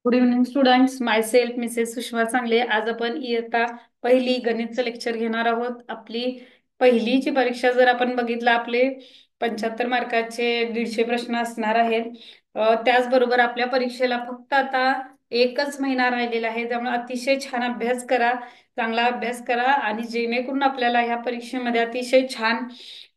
Good evening students, माय self Mrs Sushma चांगले. आज आपण इयत्ता पहिली गणितचं लेक्चर घेणार आहोत. आपली पहिलीची परीक्षा जर आपण बघितलं, आपले 75 मार्काचे 150 प्रश्न असणार आहेत. त्याचबरोबर आपल्या परीक्षेला फक्त आता एकच महिना राहिलेला आहे. त्यामुळे अतिशय छान अभ्यास करा, चांगला अभ्यास करा आणि जेणेकरून आपल्याला ह्या परीक्षेमध्ये अतिशय छान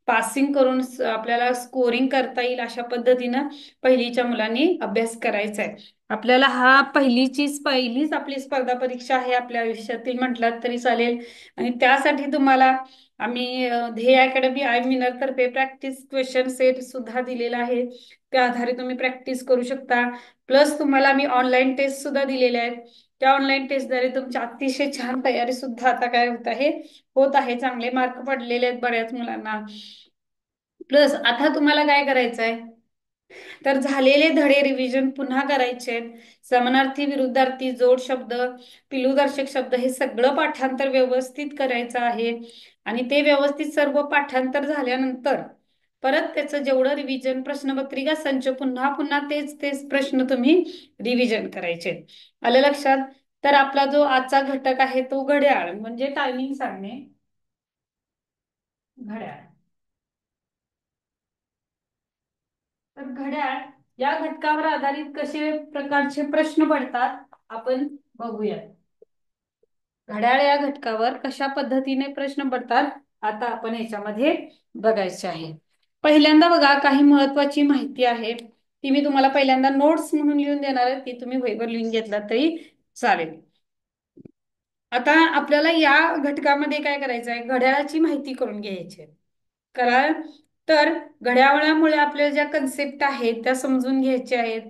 पासिंग करून आपल्याला स्कोरिंग करता येईल अशा पद्धतीनं पहिलीच्या मुलांनी अभ्यास करायचा आहे. आपल्याला हा पहिलीच आपली स्पर्धा परीक्षा आहे आपल्या आयुष्यातील म्हटलात तरी चालेल. आणि त्यासाठी तुम्हाला आम्ही ध्येय अकॅडमी आय विनर तर्फे प्रॅक्टिस क्वेश्चन सेट सुद्धा दिलेला आहे. त्या आधारे तुम्ही प्रॅक्टिस करू शकता. प्लस तुम्हाला आम्ही ऑनलाईन टेस्ट सुद्धा दिलेल्या आहेत. त्या ऑनलाईन टेस्टद्वारे तुमची अतिशय छान तयारी सुद्धा आता काय होत आहे. चांगले मार्क पडलेले आहेत बऱ्याच मुलांना. प्लस आता तुम्हाला काय करायचं आहे, तर झालेले धडे रिव्हिजन पुन्हा करायचे आहेत. समानार्थी, विरुद्धार्थी, जोड शब्द, पिलूदर्शक शब्द हे सगळं पाठांतर व्यवस्थित करायचं आहे. आणि ते व्यवस्थित सर्व पाठांतर झाल्यानंतर परत त्याचं जेवढं रिव्हिजन, प्रश्नपत्रिका संच पुन्हा पुन्हा तेच तेच प्रश्न तुम्ही रिव्हिजन करायचे. आलं लक्षात? तर आपला जो आजचा घटक आहे तो घड्याळ म्हणजे टायमिंग सांगणे. घड्याळ. तर घड्याळ या घटकावर आधारित कसे प्रकारचे प्रश्न पडतात आपण बघूयात. घड्याळ या घटकावर कशा पद्धतीने प्रश्न पडतात आता आपण याच्यामध्ये बघायचे आहे. पहिल्यांदा बघा, काही महत्वाची माहिती आहे ती मी तुम्हाला पहिल्यांदा नोट्स म्हणून लिहून देणार आहे. ती तुम्ही वहीवर लिहून घेतला तरी चालेल. आता आपल्याला या घटकामध्ये काय करायचं आहे, घड्याळाची माहिती करून घ्यायची आहे. कारण तर घड्याळामुळे आपल्याला ज्या कन्सेप्ट आहेत त्या समजून घ्यायच्या आहेत.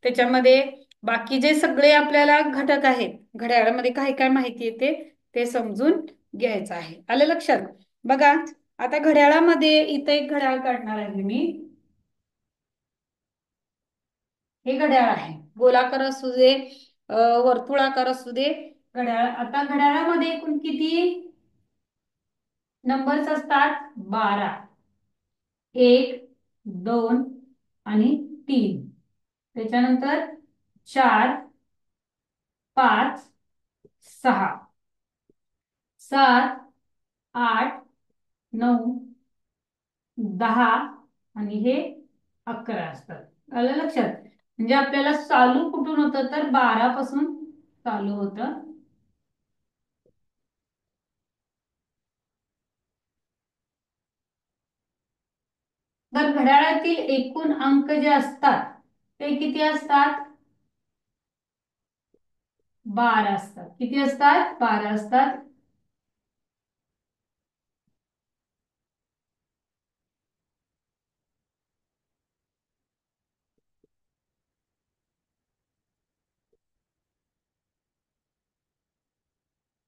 त्याच्यामध्ये बाकी जे सगळे आपल्याला घटक आहेत घड्याळामध्ये काय काय माहिती येते ते समजून घ्यायचं आहे. आलं लक्षात? बघा, आता घड्याळामध्ये इथं एक घड्याळ काढणार आहे मी. हे घड्याळ आहे, गोलाकार असू दे, वर्तुळाकार असू दे, घड्याळ. आता घड्याळामध्ये एकूण किती नंबर्स असतात? 12. 1, 2 आणि 3. त्याच्यानंतर 4, 5, 6, 7, 8, 9, 10 आणि हे 11 असतात. आलं लक्षात? म्हणजे आपल्याला चालू कुठून होतं, तर 12 पासून चालू होतं. तर घड्याळातील एकूण अंक जे असतात ते किती असतात? 12 असतात. किती असतात? 12 असतात.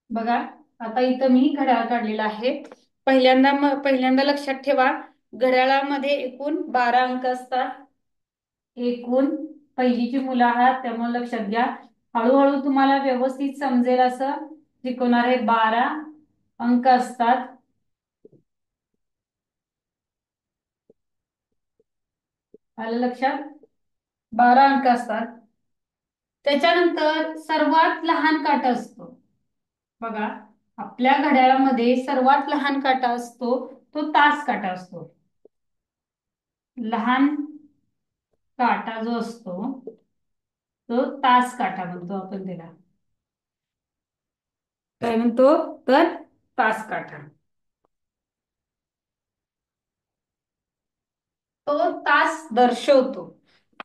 बघा, आता इथं मी घड्याळ काढलेला आहे. पहिल्यांदा लक्षात ठेवा, घड्याळामध्ये एकूण 12 अंक असतात. एकूण पहिलीची मुलं आहात त्यामुळे लक्षात घ्या. हळूहळू तुम्हाला व्यवस्थित समजेल असं शिकवणार. 12 अंक असतात. आलं लक्षात? 12 अंक असतात. त्याच्यानंतर सर्वात लहान काटा असतो. बघा, आपल्या घड्याळामध्ये सर्वात लहान काटा असतो तो तास काटा असतो. लहान काटा जो असतो तो तास काटा म्हणतो आपण त्याला. काय म्हणतो? तर तास काटा. तो तास दर्शवतो.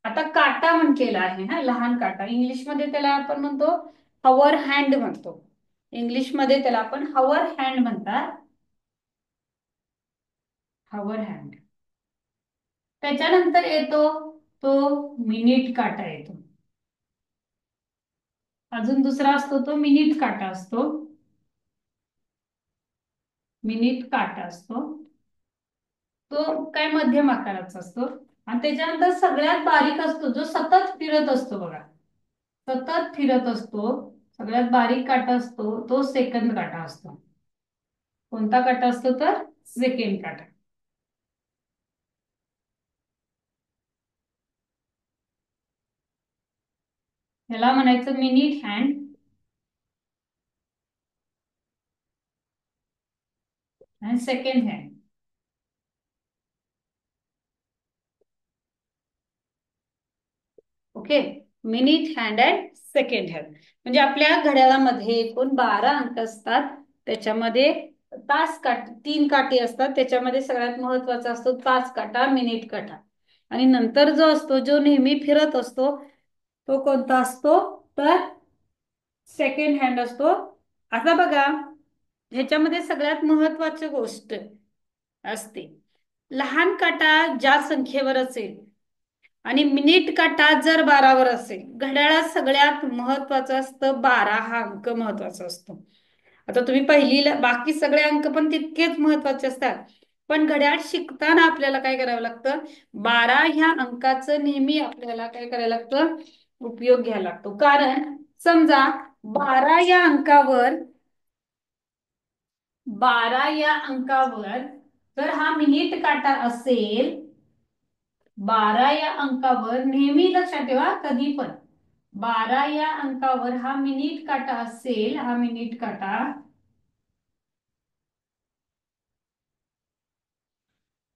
आता काटा म्हटलेला आहे ना, लहान काटा. इंग्लिशमध्ये त्याला आपण म्हणतो हवर हँड म्हणतो. इंग्लिशमध्ये त्याला आपण हवर हँड म्हणतात. हवर हँड. त्याच्यानंतर येतो तो मिनिट काटा येतो. अजून दुसरा असतो तो मिनिट काटा असतो. मिनिट काटा असतो तो काय मध्यम आकाराचा असतो. आणि त्याच्यानंतर सगळ्यात बारीक असतो जो सतत फिरत असतो. बघा, सतत फिरत असतो, सगळ्यात बारीक काटा असतो तो सेकंद काटा असतो. कोणता काटा असतो? तर सेकंड काटा. ह्याला म्हणायचं मिनिट हँड आणि second hand. Okay. Minute hand and second hand म्हणजे आपल्या घड्याळामध्ये एकूण 12 अंक असतात. त्याच्यामध्ये तास काठ 3 काठी असतात. त्याच्यामध्ये सगळ्यात महत्वाचा असतो तास काटा, मिनिट काटा. आणि नंतर जो असतो जो नेहमी फिरत असतो तो कोणता असतो तर सेकंड हँड असतो. आता बघा ह्याच्यामध्ये सगळ्यात महत्वाची गोष्ट असते, लहान काटा ज्या संख्येवर असेल आणि मिनिट काटा जर 12वर असेल, घड्याळात सगळ्यात महत्वाचं असतं 12 हा अंक महत्वाचा असतो. आता तुम्ही पहिलीला बाकी सगळे अंक पण तितकेच महत्वाचे असतात, पण घड्याळ शिकताना आपल्याला काय करावं लागतं, 12 ह्या अंकाचं नेहमी आपल्याला काय करायला लागतं, उपयोग घ्यायला लागतो. कारण समजा 12 या अंकावर 12 या अंकावर जर हा मिनिट काटा असेल, 12 या अंकावर नेहमी लक्षात ठेवा कधी पण 12 या अंकावर हा मिनिट काटा असेल, हा मिनिट काटा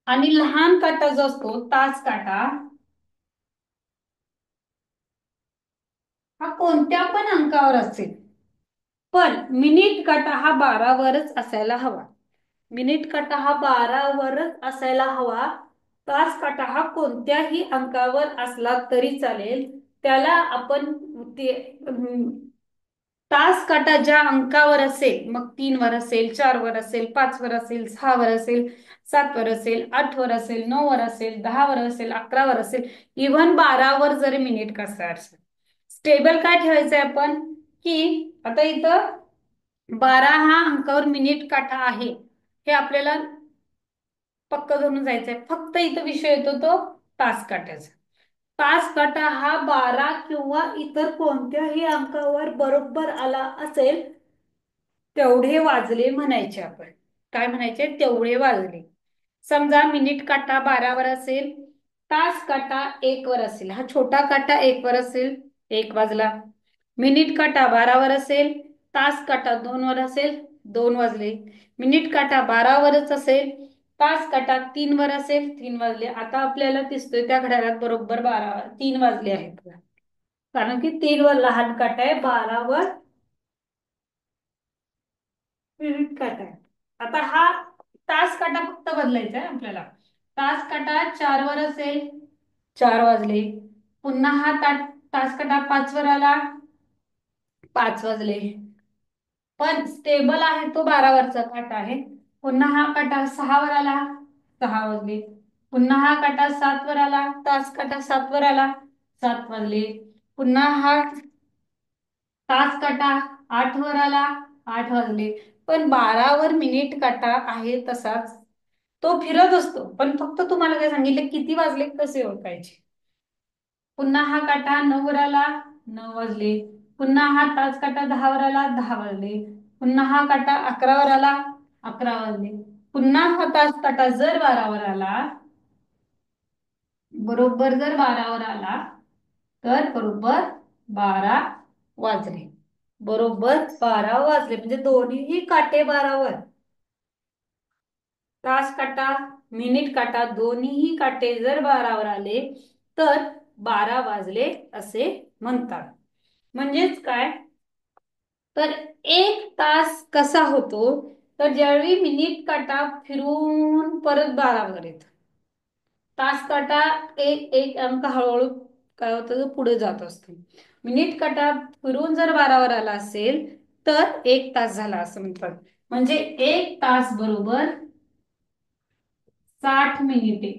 आणि लहान काटा जो असतो तास काटा हा कोणत्या पण अंकावर असेल, पण मिनिट काटा हा 12वरच असायला हवा. मिनिट काटा हा 12वरच असायला हवा. तास काटा हा कोणत्याही अंकावर असला तरी चालेल. त्याला आपण ते तास काटा ज्या अंकावर असेल, मग 3वर असेल, 4वर असेल, 5वर असेल, 6वर असेल, 7वर असेल, 8वर असेल, 9वर असेल, 10वर असेल, 11वर असेल, इव्हन 12वर जरी मिनिट कसा असेल, स्टेबल काय ठेवायचंय आपण की आता इथं 12 हा अंकावर मिनिट काटा आहे हे आपल्याला पक्क धरून जायचंय. फक्त इथं विषय येतो तो तास काट्याचा. तास काटा हा 12 किंवा इतर कोणत्याही अंकावर बरोबर आला असेल तेवढे वाजले म्हणायचे आपण. काय म्हणायचे, तेवढे वाजले. समजा मिनिट काटा 12वर असेल, तास काटा 1वर असेल, हा छोटा काटा 1वर असेल, 1 वाजला. मिनिट काटा 12वर असेल, तास काटा 2वर असेल, 2 वाजले. मिनिट काटा 12वरच असेल, तास काटा 3वर असेल, 3 वाजले. आता आपल्याला दिसतोय त्या घड्याळात बरोबर 3 वाजले आहेत, कारण की 3वर लहान काटा आहे, 12वर मिनिट काटा आहे. आता हा तास काटा फक्त बदलायचा आहे आपल्याला. तास काटा 4वर असेल, 4 वाजले. पुन्हा हा तास काटा 5वर आला, 5 वाजले. पण स्टेबल आहे तो 12वरचा काटा आहे. पुन्हा हा काटा 6वर आला, 6 वाजले. पुन्हा हा काटा 7वर आला, तास काटा 7वर आला, 7 वाजले. पुन्हा हा तास काटा 8वर आला, 8 वाजले. पण 12वर मिनिट काटा आहे तसाच तो फिरत असतो, पण फक्त तुम्हाला काय सांगितलं किती वाजले कसे ओळखायचे. पुन्हा हा काटा 9वर आला, 9 वाजले. पुन्हा हा तास काटा 10वर आला, 10 वाजले. पुन्हा हा काटा 11वर आला, 11 वाजले. पुन्हा हा तास काटा जर 12वर आला, बरोबर जर 12वर आला तर बरोबर 12 वाजले. बरोबर 12 वाजले म्हणजे दोन्हीही काटे 12वर. तास काटा, मिनिट काटा दोन्हीही काटे जर 12वर आले तर 12 वाजले असे म्हणतात. म्हणजेच काय तर 1 तास कसा होतो तर ज्यावेळी मिनिट काटा फिरून परत 12वर येतो. तास काटा एक एक अंक हळूहळू काय होतं पुढे जात असतो. मिनिट काटा फिरून जर 12वर आला असेल तर 1 तास झाला असं म्हणतात. म्हणजे 1 तास बरोबर 60 मिनिटे.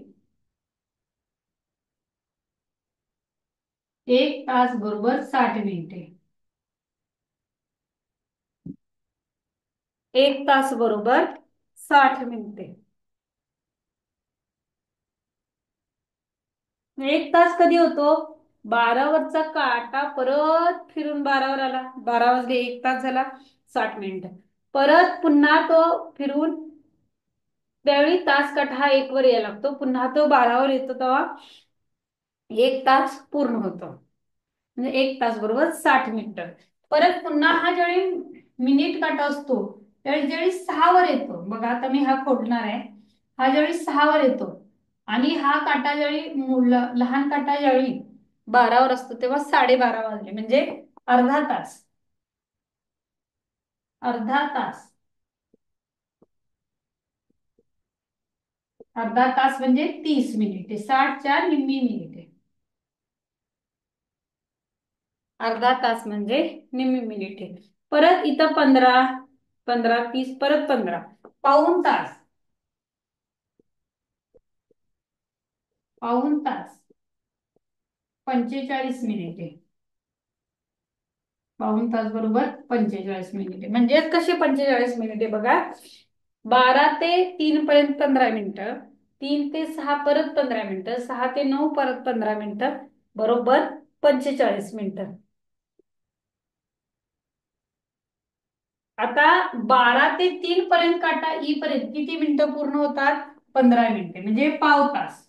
1 तास बरोबर 60 मिनिटे. 1 तास बरोबर 60 मिनिटे. 1 तास कधी होतो, 12वरचा काटा परत फिरून 12वर आला, 12 वाजले, 1 तास झाला, 60 मिनिट. परत पुन्हा तो फिरून त्यावेळी तास काटा हा 1वर यायला लागतो, पुन्हा तो 12वर येतो तेव्हा 1 तास पूर्ण होतो. म्हणजे 1 तास बरोबर 60 मिनिटं. परत पुन्हा हा ज्यावेळी मिनिट काटा असतो त्यावेळी ज्यावेळी 6 वर येतो बघा, आता मी हा खोडणार आहे. हा ज्यावेळी 6 वर येतो आणि हा काटा ज्यावेळी लहान काटा ज्यावेळी 12वर असतो तेव्हा 12:30 वाजले म्हणजे अर्धा तास. अर्धा तास. अर्धा तास म्हणजे 30 मिनिटे, 60च्या निम्मी मिनिटे. अर्धा तास म्हणजे निम्मी मिनिटे. परत इथं 15, 15, 30, परत 15, पाऊण तास. पाऊण तास 45 मिनिटे. पाऊण तास बरोबर 45 मिनिटे. म्हणजे कसे 45 मिनिटे बघा, 12 ते 3 पर्यंत 15 मिनिटं, 3 ते 6 परत 15 मिनिटं, 6 ते 9 परत 15 मिनिटं, बरोबर 45 मिनिटं. आता 12 ते 3 पर्यंत काटा ई पर्यंत किती मिनिटं पूर्ण होतात? 15 मिनिटे म्हणजे पाव तास.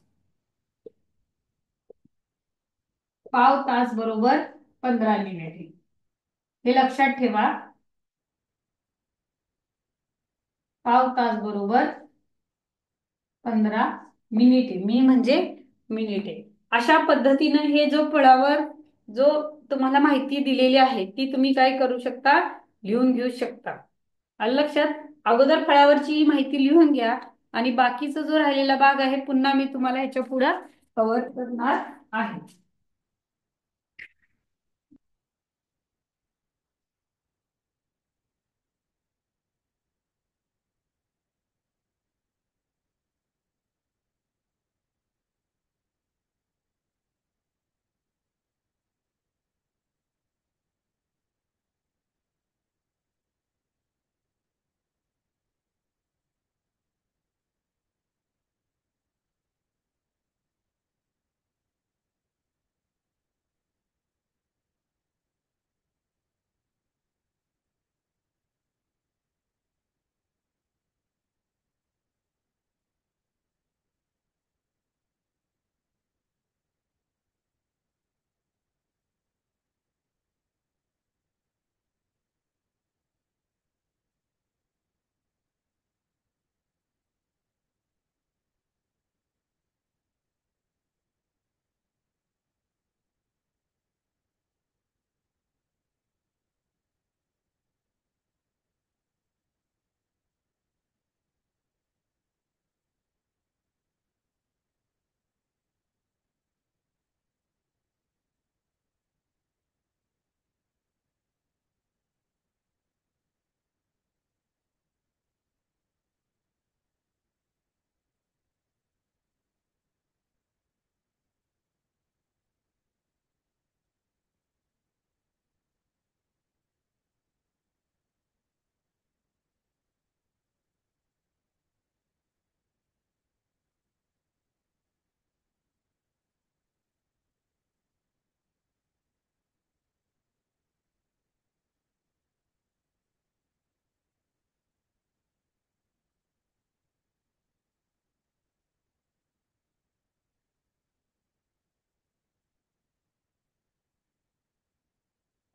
पाव तास बरोबर 15 मिनिटे. हे लक्षात ठेवा. पाव तास बरोबर 15 मिनिटे. मी म्हणजे मिनिटे. अशा पद्धतीनं हे जो फळावर जो तुम्हाला माहिती दिलेली आहे ती तुम्ही काय करू शकता? लिहून घेऊ शकता. आलं लक्षात? अगोदर फळावरची माहिती लिहून घ्या आणि बाकीचा जो राहिलेला भाग आहे पुन्हा मी तुम्हाला ह्याच्या पुढे कव्हर करणार आहे.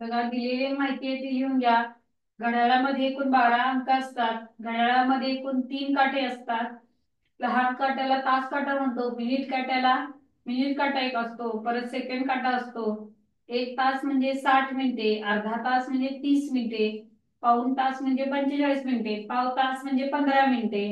बघा, दिलेली माहिती आहे ती लिहून घ्या. घड्याळामध्ये एकूण 12 अंक असतात. घड्याळामध्ये एकूण 3 काटे असतात. लहान काट्याला तास काटा म्हणतो. मिनिट काट्याला मिनिट काटा एक असतो. परत सेकंड काटा असतो. 1 तास म्हणजे 60 मिनिटे. अर्धा तास म्हणजे 30 मिनिटे. पाऊण तास म्हणजे 45 मिनिटे. पाव तास म्हणजे 15 मिनिटे.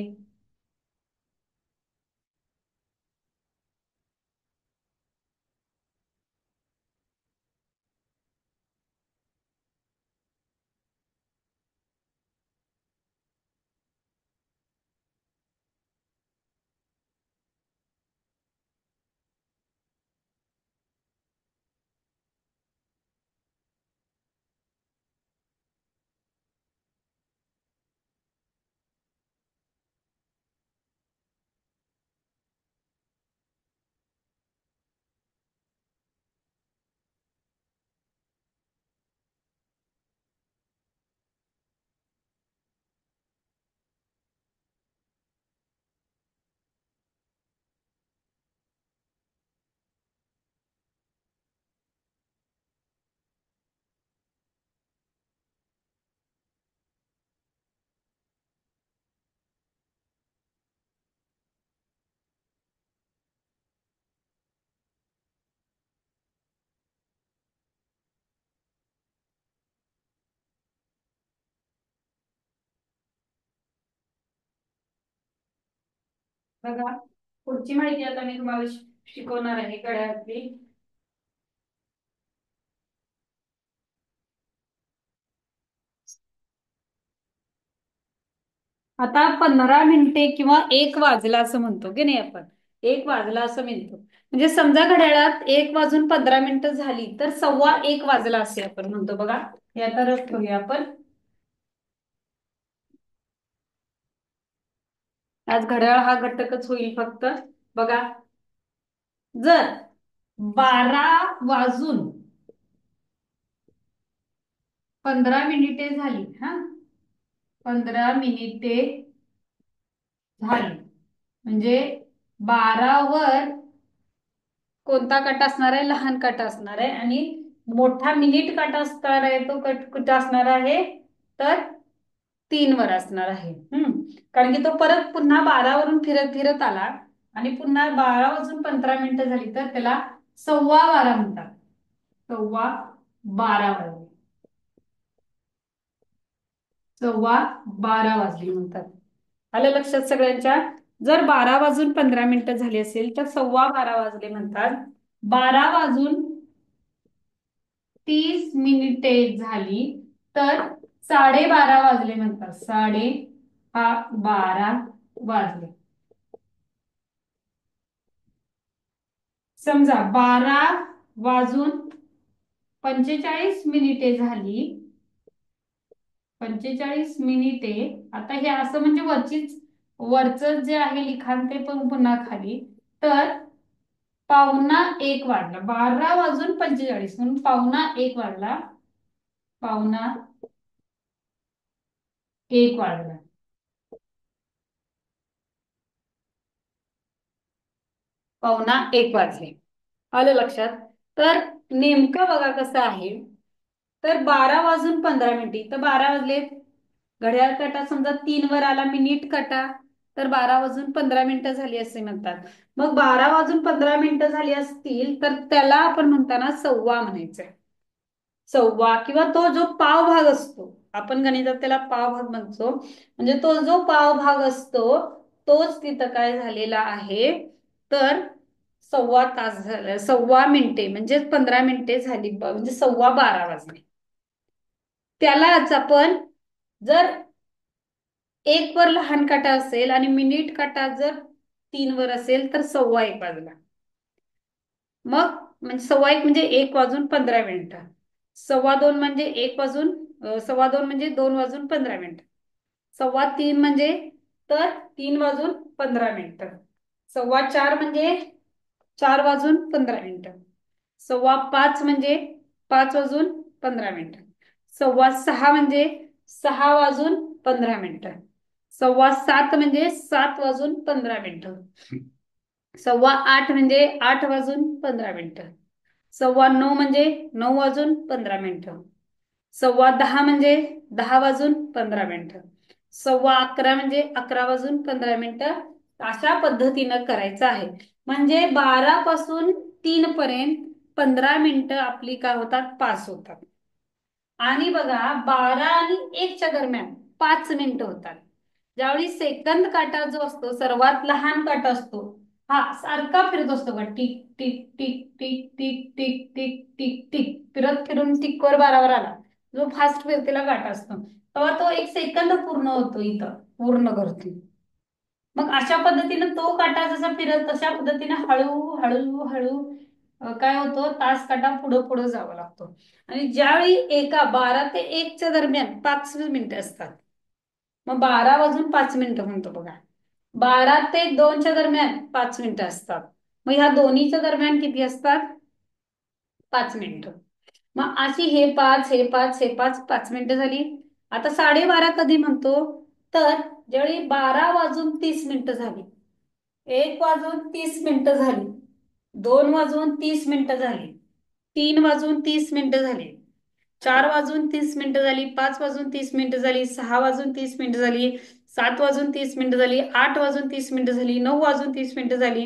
बघा, पुढची माहिती आता मी तुम्हाला शिकवणार आहे घड्याळातली. आता 15 मिनिटे किंवा 1 वाजला असं म्हणतो की नाही आपण. 1 वाजला असं म्हणतो. म्हणजे समजा घड्याळात 1 वाजून 15 मिनिटं झाली तर 1:15 वाजला असे आपण म्हणतो बघा. हे आता रफ ठेवूया आपण. आज घड्याळ हा घटकच होईल फक्त. बघा, जर 12 वाजून 15 मिनिटे झाली, हा, 15 मिनिटे झाली म्हणजे 12 वर कोणता काटा असणार आहे? लहान काटा असणार आहे. आणि मोठा मिनिट काटा असणार आहे तो कुठं असणार आहे? तर 3 वर असणार आहे. कारण की तो परत पुन्हा 12 वरून फिरत फिरत आला आणि पुन्हा 12 वाजून 15 मिनिटं झाली तर त्याला 12:15 म्हणतात. 12:15 वाजले. 12:15 वाजले म्हणतात. आलं लक्षात सगळ्यांच्या? जर 12 वाजून 15 मिनिटं झाली असेल तर 12:15 वाजले म्हणतात. 12 वाजून 30 मिनिटे झाली तर 12:30 वाजले म्हणतात. 12:30 वाजले. समजा 12 वाजून 45 मिनिटे झाली. 45 मिनिटे. आता हे असं म्हणजे वरच जे आहे लिखाण ते पण पुन्हा खाली. तर 12:45 वाजला. 12 वाजून 45 म्हणून 12:45 वाजला. 12:45 वाजला. 12:45 वाजले. आलं लक्षात? तर नेमकं बघा कसं आहे. तर 12 वाजून 15 मिनिटे तर 12 वाजले. घड्याळ काटा समजा 3 वर आला मिनिट काटा तर 12 वाजून 15 मिनिटं झाली असे म्हणतात. मग 12 वाजून 15 मिनिटं झाली असतील तर त्याला आपण म्हणताना सव्वा म्हणायचं. सव्वा किंवा तो जो पाव भाग असतो, आपण गणितात त्याला पाव भाग म्हणतो. म्हणजे तो जो पाव भाग असतो तोच तिथं काय झालेला आहे. तर सव्वा तास झाला. 15 मिनिटे म्हणजे 15 मिनिटे झाली म्हणजे 12:15 वाजले. त्यालाच आपण, जर 1 वर लहान काटा असेल आणि मिनिट काटा जर 3 वर असेल तर 1:15 वाजला. मग म्हणजे 1:15 म्हणजे 1 वाजून 15 मिनिटं. 2:15 म्हणजे 2:15 म्हणजे 2 वाजून 15 मिनिटं. 3:15 म्हणजे तर 3 वाजून 15 मिनिटं. 4:15 म्हणजे 4 वाजून 15 मिनिटं. 5:15 म्हणजे 5 वाजून 15 मिनिटं. 6:15 म्हणजे 6 वाजून 15 मिनिटं. 7:15 म्हणजे 7 वाजून 15 मिनिटं. 8:15 म्हणजे 8 वाजून 15 मिनिटं. 9:15 म्हणजे 9 वाजून 15 मिनिटं. 10:15 म्हणजे 10 वाजून 15 मिनिटं. 11:15 म्हणजे 11 वाजून 15 मिनिटं. अशा पद्धतीनं करायचं आहे. म्हणजे 12 पासून 3 पर्यंत 15 मिनिटं आपली काय होतात? पास होतात. आणि बघा 12 आणि 1च्या दरम्यान 5 मिनिटं होतात. ज्यावेळी सेकंद काटा जो असतो सर्वात लहान काटा असतो, हा सारखा फिरत असतो का, tick tick tick tick tick tick tick tick tick फिरत फिरून टिकवर 12 वर आला. जो फास्ट फिरतेला काटा असतो तेव्हा तो 1 सेकंद पूर्ण होतो, इथं पूर्ण करतो. मग अशा पद्धतीनं तो काटा जसा फिरत तशा पद्धतीने हळू हळू हळू काय होतो, तास काटा पुढं पुढं जावा लागतो. आणि ज्यावेळी 12 ते 1च्या दरम्यान 5 मिनिटं असतात. मग 12 वाजून 5 मिनिटं म्हणतो बघा. 12 ते 2च्या दरम्यान 5 मिनिटं असतात. मग ह्या दोन्हीच्या दरम्यान किती असतात? 5 मिनिटं. मग अशी हे 5 मिनिटं झाली. आता 12:30 कधी म्हणतो? तर ज्यावेळी 12 वाजून 30 मिनिटं झाली, 1 वाजून 30 मिनिटं झाली, 2 वाजून 30 मिनिटं झाली, 3 वाजून 30 मिनिटं झाली, 4 वाजून 30 मिनिटं झाली, 5 वाजून 30 मिनिटं झाली, 6 वाजून 30 मिनिटं झाली, 7 वाजून 30 मिनिटं झाली, 8 वाजून 30 मिनिटं झाली, 9 वाजून 30 मिनिटं झाली,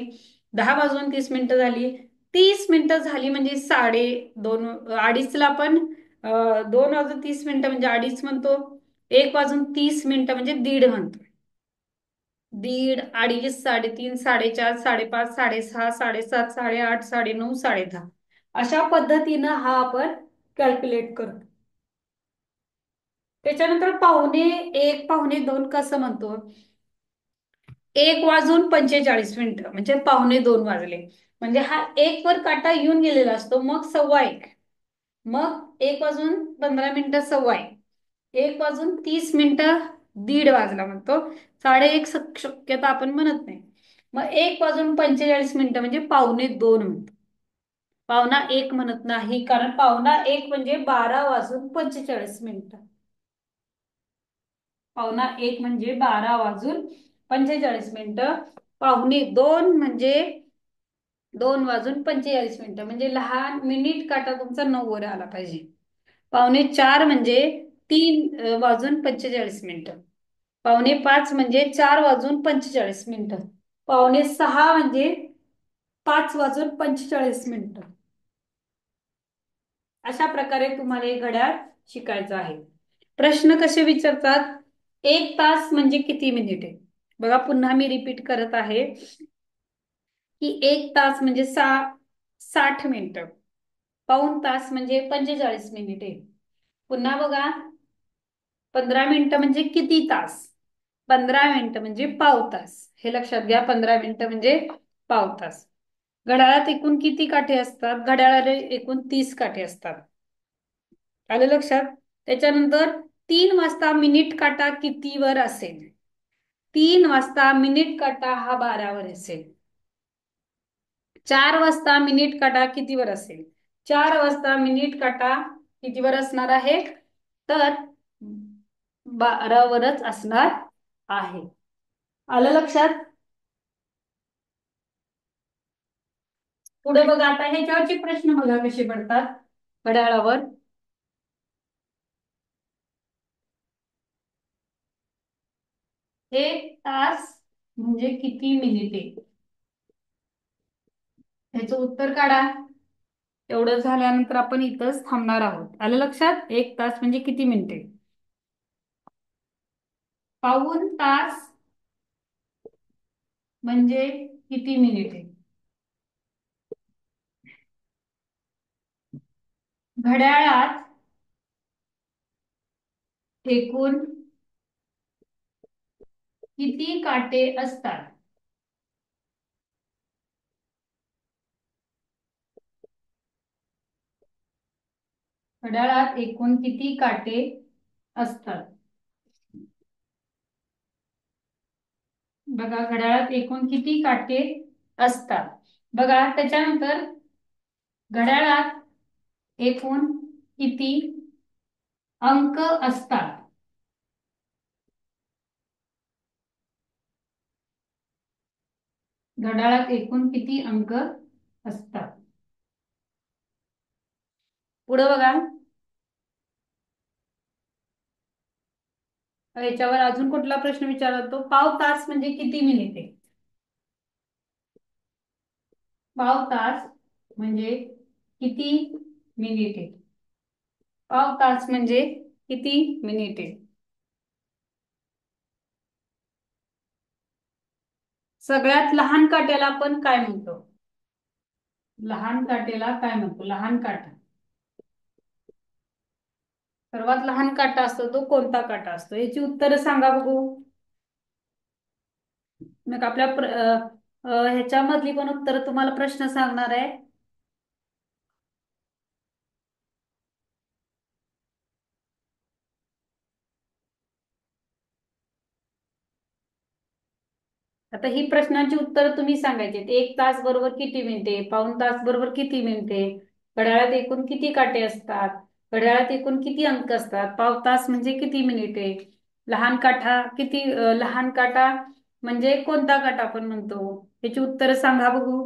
10 वाजून 30 मिनिटं झाली. 30 मिनिटं झाली म्हणजे 2:30. अडीचला पण 2 वाजून 30 मिनिटं म्हणजे अडीच म्हणतो. 1 वाजून 30 मिनिटं म्हणजे दीड म्हणतो. दीड, अडीच, साडेतीन, साडेचार, साडेपाच, साडेसहा, साडेसात, साडेआठ, साडेनऊ, साडेदहा अशा पद्धतीनं हा आपण कॅल्क्युलेट करतो. त्याच्यानंतर पावणे एक, पावणे दोन कसं म्हणतो? 1 वाजून 45 मिनिटं म्हणजे पावणे दोन वाजले. म्हणजे हा एक वर काटा येऊन गेलेला असतो, मग सव्वा एक, मग 1 वाजून 15 मिनिटं सव्वा एक, 1 वाजून 30 मिनिटं दीड वाजला म्हणतो. साडेएक शक्यता आपण म्हणत नाही. मग 1 वाजून 45 मिनिटं म्हणजे पावणे दोन म्हणतो. पावणा एक म्हणत नाही, कारण पावणा एक म्हणजे 12 वाजून 45 मिनिटं. पावणा एक म्हणजे 12 वाजून 45 मिनिटं. पावणे दोन म्हणजे 2 वाजून 45 मिनिटं, म्हणजे लहान मिनिट काटा तुमचा 9 वर आला पाहिजे. पावणे चार म्हणजे 3 वाजून 45 मिनिटं. पावणे पाच म्हणजे 4 वाजून 45 मिनिटं. पावणे सहा म्हणजे 5 वाजून 45 मिनिटं. अशा प्रकारे तुम्हाला हे घड्याळ शिकायचं आहे. प्रश्न कसे विचारतात? 1 तास म्हणजे किती मिनिटे? बघा पुन्हा मी रिपीट करत आहे की 1 तास म्हणजे 60 मिनिटं. पाऊण तास म्हणजे 45 मिनिटे. पुन्हा बघा, 15 मिनिटं म्हणजे किती तास? 15 मिनिटं म्हणजे पाव तास. हे लक्षात घ्या, 15 मिनिटं म्हणजे पाव तास. घड्याळात एकूण किती काठे असतात? घड्याळाला एकूण 30 काठे असतात. आलं लक्षात? त्याच्यानंतर 3 वाजता मिनिट काटा कितीवर असेल? 3 वाजता मिनिट काटा हा 12वर असेल. 4 वाजता मिनिट काटा कितीवर असेल? 4 वाजता मिनिट काटा कितीवर असणार आहे? तर 12वरच असणार आहे. आलं लक्षात? पुढे बघा, आता ह्याच्यावरचे प्रश्न बघा कसे पडतात घड्याळावर. 1 तास म्हणजे किती मिनिटे? ह्याचं उत्तर काढा. एवढं झाल्यानंतर आपण इथंच थांबणार आहोत. आलं लक्षात? 1 तास म्हणजे किती मिनिटे? पाऊण तास म्हणजे किती मिनिटे? घड्याळात एकूण किती काटे असतात? घड्याळात एकूण किती काटे असतात? बघा, घड्याळात एकूण किती काटे असतात? बघा त्याच्यानंतर घड्याळात एकूण किती अंक असतात? घड्याळात एकूण किती अंक असतात? पुढे बघा, याच्यावर अजून कुठला प्रश्न विचारला तो? पाव तास म्हणजे किती मिनिटे? पाव तास म्हणजे किती मिनिटे? पाव तास म्हणजे किती मिनिटे? सगळ्यात लहान काट्याला आपण काय म्हणतो? लहान काट्याला काय म्हणतो? लहान काटा, सर्वात लहान काटा असतो तो कोणता काटा असतो? याची उत्तर सांगा बघू. मग आपल्या ह्याच्यामधली पण उत्तर तुम्हाला प्रश्न सांगणार आहे. आता ही प्रश्नांची उत्तर तुम्ही सांगायची. 1 तास बरोबर किती मिनिटे? पाऊण तास बरोबर किती मिनिटे? घड्याळात एकूण किती काटे असतात? घड्याळात एकूण किती अंक असतात? पाव तास म्हणजे किती मिनिटे? लहान काठा किती, लहान काटा म्हणजे कोणता काटा आपण म्हणतो? याची उत्तर सांगा बघू.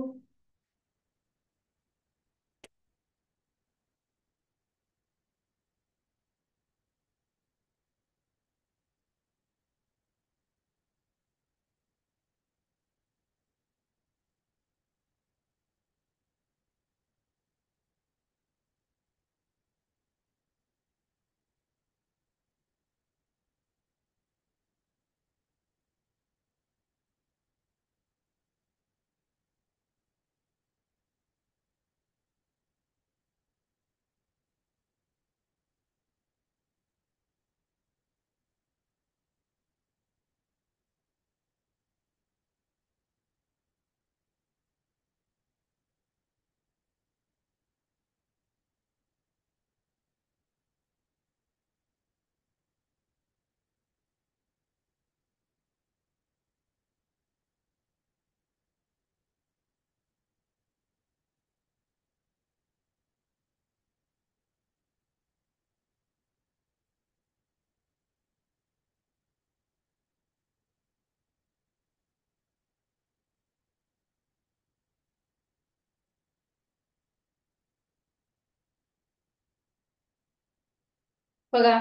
बघा,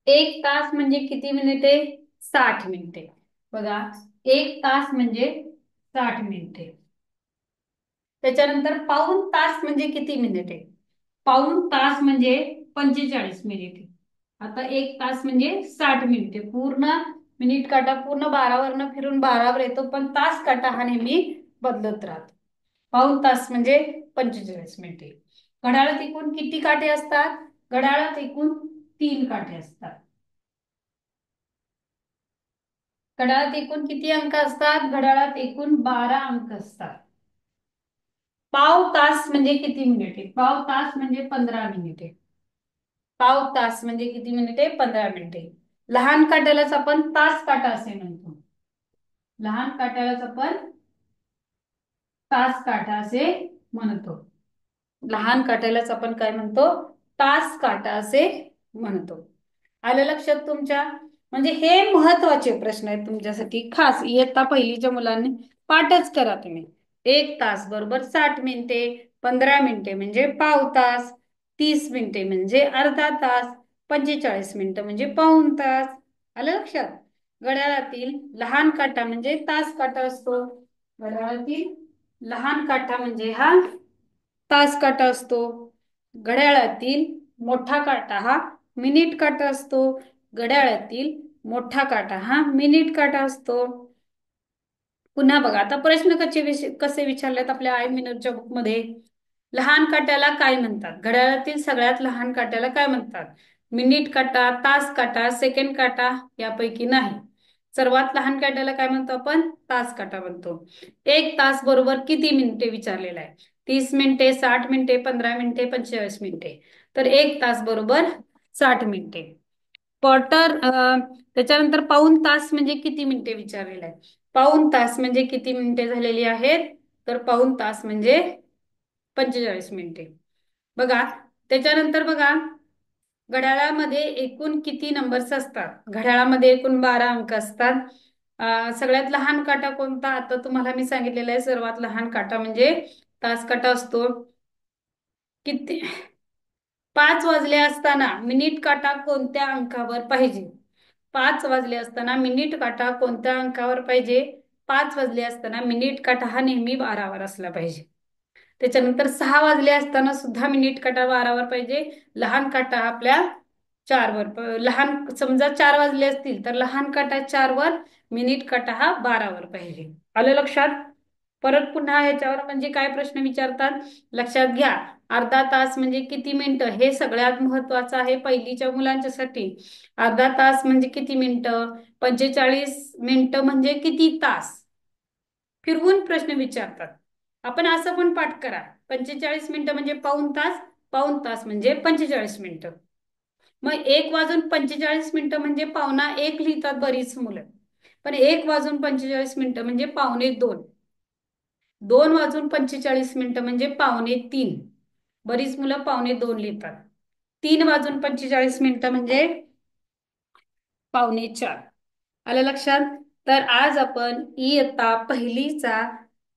1 तास म्हणजे किती मिनिटे? 60 मिनिटे. बघा, 1 तास म्हणजे 60 मिनिटे. त्याच्यानंतर पाऊण तास म्हणजे किती मिनिटे? पाऊण तास म्हणजे 45 मिनिटे. आता 1 तास म्हणजे 60 मिनिटे. पूर्ण मिनिट काटा पूर्ण 12 वरनं फिरून 12 वर येतो, पण तास काटा हा नेहमी बदलत राहतो. पाऊण तास म्हणजे 45 मिनिटे. घड्याळात एकूण किती काटे असतात? घड्याळात एकूण 3 काटे असतात. घड्याळात एकूण किती अंक असतात? घड्याळात एकूण 12 अंक असतात. पाव तास म्हणजे किती मिनिटे? पाव तास म्हणजे 15 मिनिटे. पाव तास म्हणजे किती मिनिटे? 15 मिनिटे. लहान काट्यालाच आपण तास काटा असे म्हणतो. लहान काट्यालाच आपण तास काटा असे म्हणतो. लहान काट्यालाच आपण काय म्हणतो? तास काटा असे म्हणतो. आलं लक्षात तुमच्या? म्हणजे हे महत्वाचे प्रश्न आहेत तुमच्यासाठी खास. इयत्ता पहिलीच्या मुलांनी पाठच करा तुम्ही. 1 तास बरोबर 60 मिनिटे, 15 मिनिटे म्हणजे पाव तास, 30 मिनिटे म्हणजे अर्धा तास, 45 मिनिटं म्हणजे पाऊण तास. आलं लक्षात? घड्याळातील लहान काटा म्हणजे तास काटा असतो. घड्याळातील लहान काटा म्हणजे हा तास काटा असतो. घड्याळातील मोठा काटा हा मिनिट काटा असतो. घड्याळातील मोठा काटा हा मिनिट काटा असतो. पुन्हा बघा, आता प्रश्न कसे विचारलेत आपल्या आय मिनरच्या बुक मध्ये. लहान काट्याला काय म्हणतात? घड्याळातील सगळ्यात लहान काट्याला काय म्हणतात? मिनिट काटा, तास काटा, सेकंड काटा यापैकी नाही. सर्वात लहान काट्याला काय म्हणतो आपण? तास काटा म्हणतो. 1 तास बरोबर किती मिनिटे विचारलेला आहे? 30 मिनिटे, 60 मिनिटे, 15 मिनिटे, 45 मिनिटे. तर 1 तास बरोबर 60 मिनिटे. क्वार्टर त्याच्यानंतर पाऊण तास म्हणजे किती मिनिटे विचारलेला आहे? पाऊण तास म्हणजे किती मिनिटे झालेली आहेत? तर पाऊण तास म्हणजे 45 मिनिटे. बघा, त्याच्यानंतर बघा, घड्याळामध्ये एकूण किती नंबर्स असतात? घड्याळामध्ये एकूण 12 अंक असतात. सगळ्यात लहान काटा कोणता? आता तुम्हाला मी सांगितलेलं आहे, सर्वात लहान काटा म्हणजे तास काटा असतो. किती 5 वाजले असताना मिनिट काटा कोणत्या अंकावर पाहिजे? 5 वाजले असताना मिनिट काटा कोणत्या अंकावर पाहिजे? 5 वाजले असताना मिनिट काटा हा नेहमी 12वर असला पाहिजे. त्याच्यानंतर 6 वाजले असताना सुद्धा मिनिट काटा 12वर पाहिजे. लहान काटा आपल्या 4वर. लहान समजा 4 वाजले असतील तर लहान काटा 4वर, मिनिट काटा हा 12वर पाहिजे. आलं लक्षात? परत पुन्हा ह्याच्यावर म्हणजे काय प्रश्न विचारतात लक्षात घ्या. अर्धा तास म्हणजे किती मिनिटं? हे सगळ्यात महत्वाचं आहे पहिलीच्या मुलांच्यासाठी. अर्धा तास म्हणजे किती मिनिटं? 45 मिनिटं म्हणजे किती तास? फिरवून प्रश्न विचारतात. आपण असं पण पाठ करा, 45 मिनिटं म्हणजे पाऊण तास, पाऊण तास म्हणजे 45 मिनिटं. मग 1 वाजून 45 मिनिटं म्हणजे पावणा एक लिहितात बरीच मुलं. पण 1 वाजून 45 मिनिटं म्हणजे पावणे 2. 2 वाजून 45 मिनिटं म्हणजे पावणे 3. बरीच मुलं पावणे 2 लिहितात. 3 वाजून 45 मिनिटं म्हणजे पावणे 4. आलं लक्षात? तर आज आपण इयत्ता पहिलीचा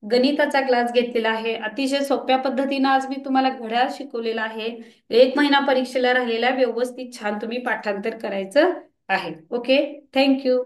गणिताचा क्लास घेतलेला आहे. अतिशय सोप्या पद्धतीने आज मी तुम्हाला घड्याळ शिकवलेला आहे. 1 महिना परीक्षेला राहिलेला व्यवस्थित छान तुम्ही पाठांतर करायचं आहे. Okay, thank you.